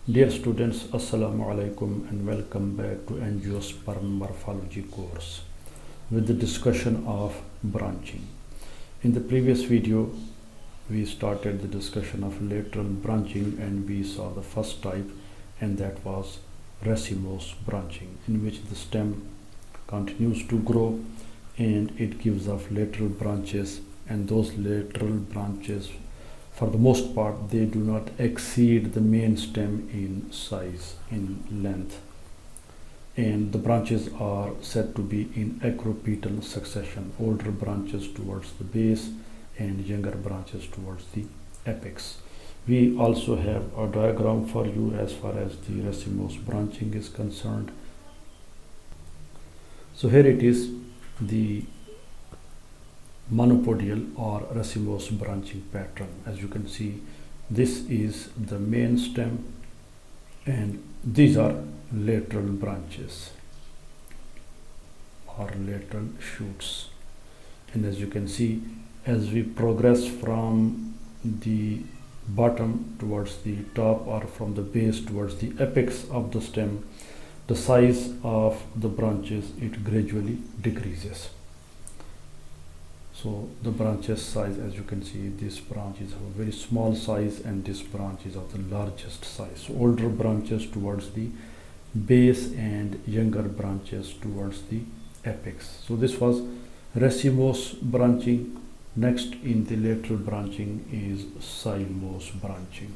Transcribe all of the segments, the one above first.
Dear students, Assalamu alaikum and welcome back to Angiosperm Morphology course with the discussion of branching. In the previous video, we started the discussion of lateral branching and we saw the first type, and that was racemose branching, in which the stem continues to grow and it gives off lateral branches, and those lateral branches, for the most part, they do not exceed the main stem in size, in length, and the branches are said to be in acropetal succession, older branches towards the base and younger branches towards the apex. We also have a diagram for you as far as the racemose branching is concerned. So here it is, the monopodial or racemose branching pattern. As you can see, this is the main stem and these are lateral branches or lateral shoots. And as you can see, as we progress from the bottom towards the top or from the base towards the apex of the stem, the size of the branches, it gradually decreases. So the branches size, as you can see, this branch is of a very small size and this branch is of the largest size. So older branches towards the base and younger branches towards the apex. So this was racemose branching. Next in the lateral branching is Simos branching.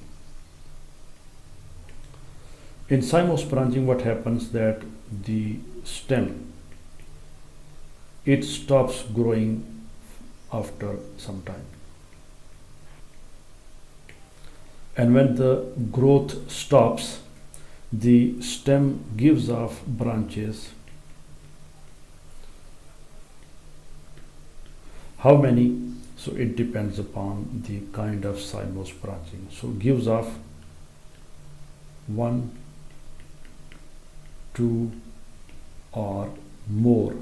In Simos branching, what happens that the stem, it stops growing after some time, and when the growth stops, the stem gives off branches. How many? So it depends upon the kind of Simos branching. So gives off 1, 2 or more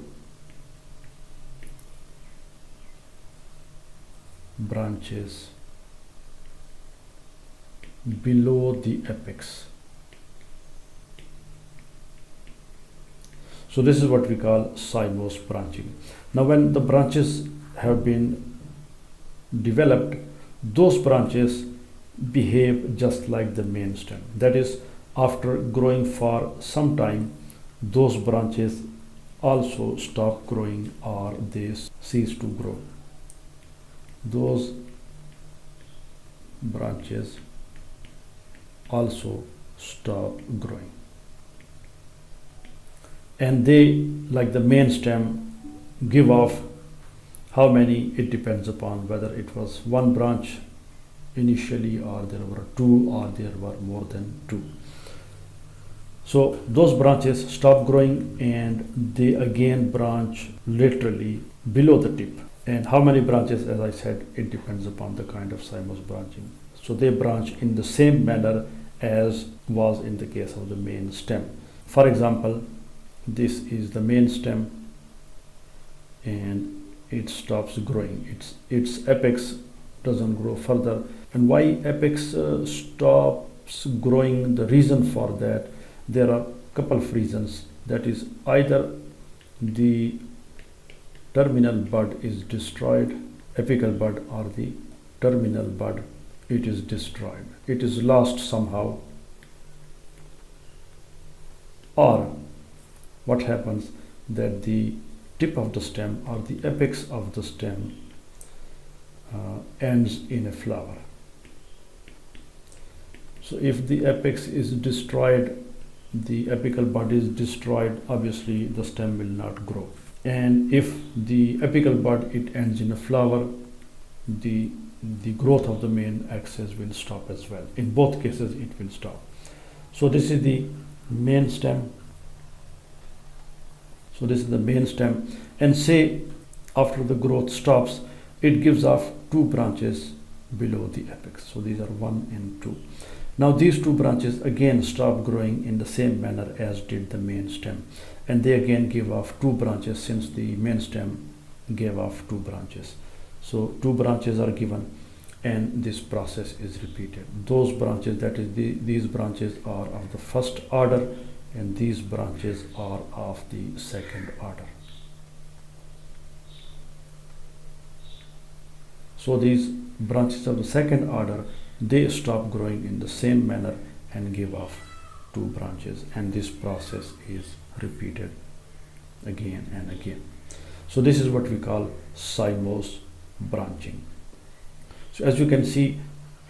branches below the apex. So this is what we call Simos branching. Now when the branches have been developed, those branches behave just like the main stem. That is, after growing for some time, those branches also stop growing or they cease to grow. Those branches also stop growing, and they, like the main stem, give off how many? It depends upon whether it was one branch initially or there were two or there were more than two. So those branches stop growing and they again branch laterally below the tip. And how many branches? As I said, it depends upon the kind of Simos branching. So they branch in the same manner as was in the case of the main stem. For example, this is the main stem and it stops growing. Its apex doesn't grow further. And why apex stops growing? The reason for that, there are a couple of reasons. That is, either the terminal bud is destroyed, apical bud, or the terminal bud, it is destroyed, it is lost somehow, or what happens that the tip of the stem or the apex of the stem ends in a flower. So if the apex is destroyed, the apical bud is destroyed, obviously the stem will not grow. And if the apical bud, it ends in a flower, the growth of the main axis will stop as well. In both cases it will stop. So this is the main stem. So this is the main stem, and say after the growth stops, it gives off two branches below the apex. So these are 1 and 2. Now these two branches again stop growing in the same manner as did the main stem, and they again give off two branches, since the main stem gave off two branches. So two branches are given, and this process is repeated. Those branches, that is these branches are of the first order and these branches are of the second order. So these branches of the second order, they stop growing in the same manner and give off two branches, and this process is repeated again and again. So this is what we call Simos branching. So as you can see,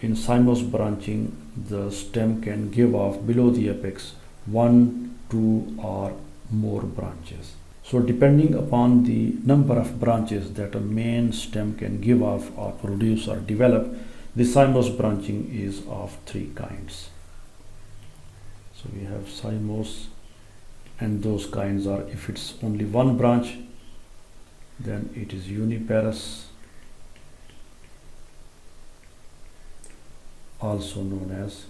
in Simos branching, the stem can give off below the apex 1, 2 or more branches. So depending upon the number of branches that a main stem can give off or produce or develop, the Simos branching is of three kinds. So we have Simos, and those kinds are, if it's only one branch, then it is uniparous, also known as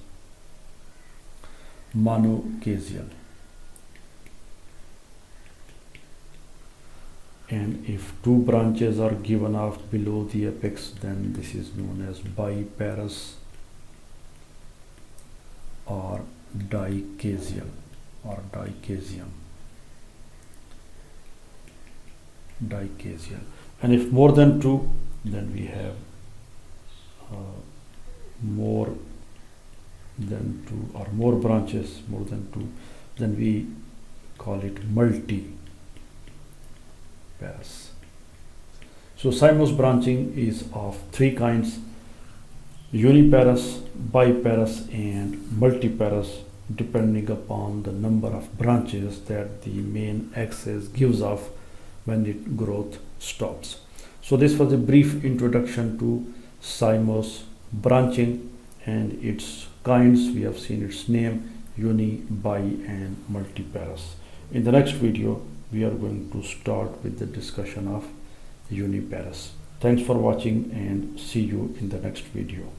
monocasial. And if two branches are given off below the apex, then this is known as biparous or dicasial or dicasium. And if more than two, then we have more than two or more branches, more than two, then we call it multiparous. So Simos branching is of three kinds: uniparous, biparous and multiparous, depending upon the number of branches that the main axis gives off when its growth stops. So this was a brief introduction to Simos branching and its kinds. We have seen its name: uni, bi and multiparous. In the next video, we are going to start with the discussion of uniparous. Thanks for watching and see you in the next video.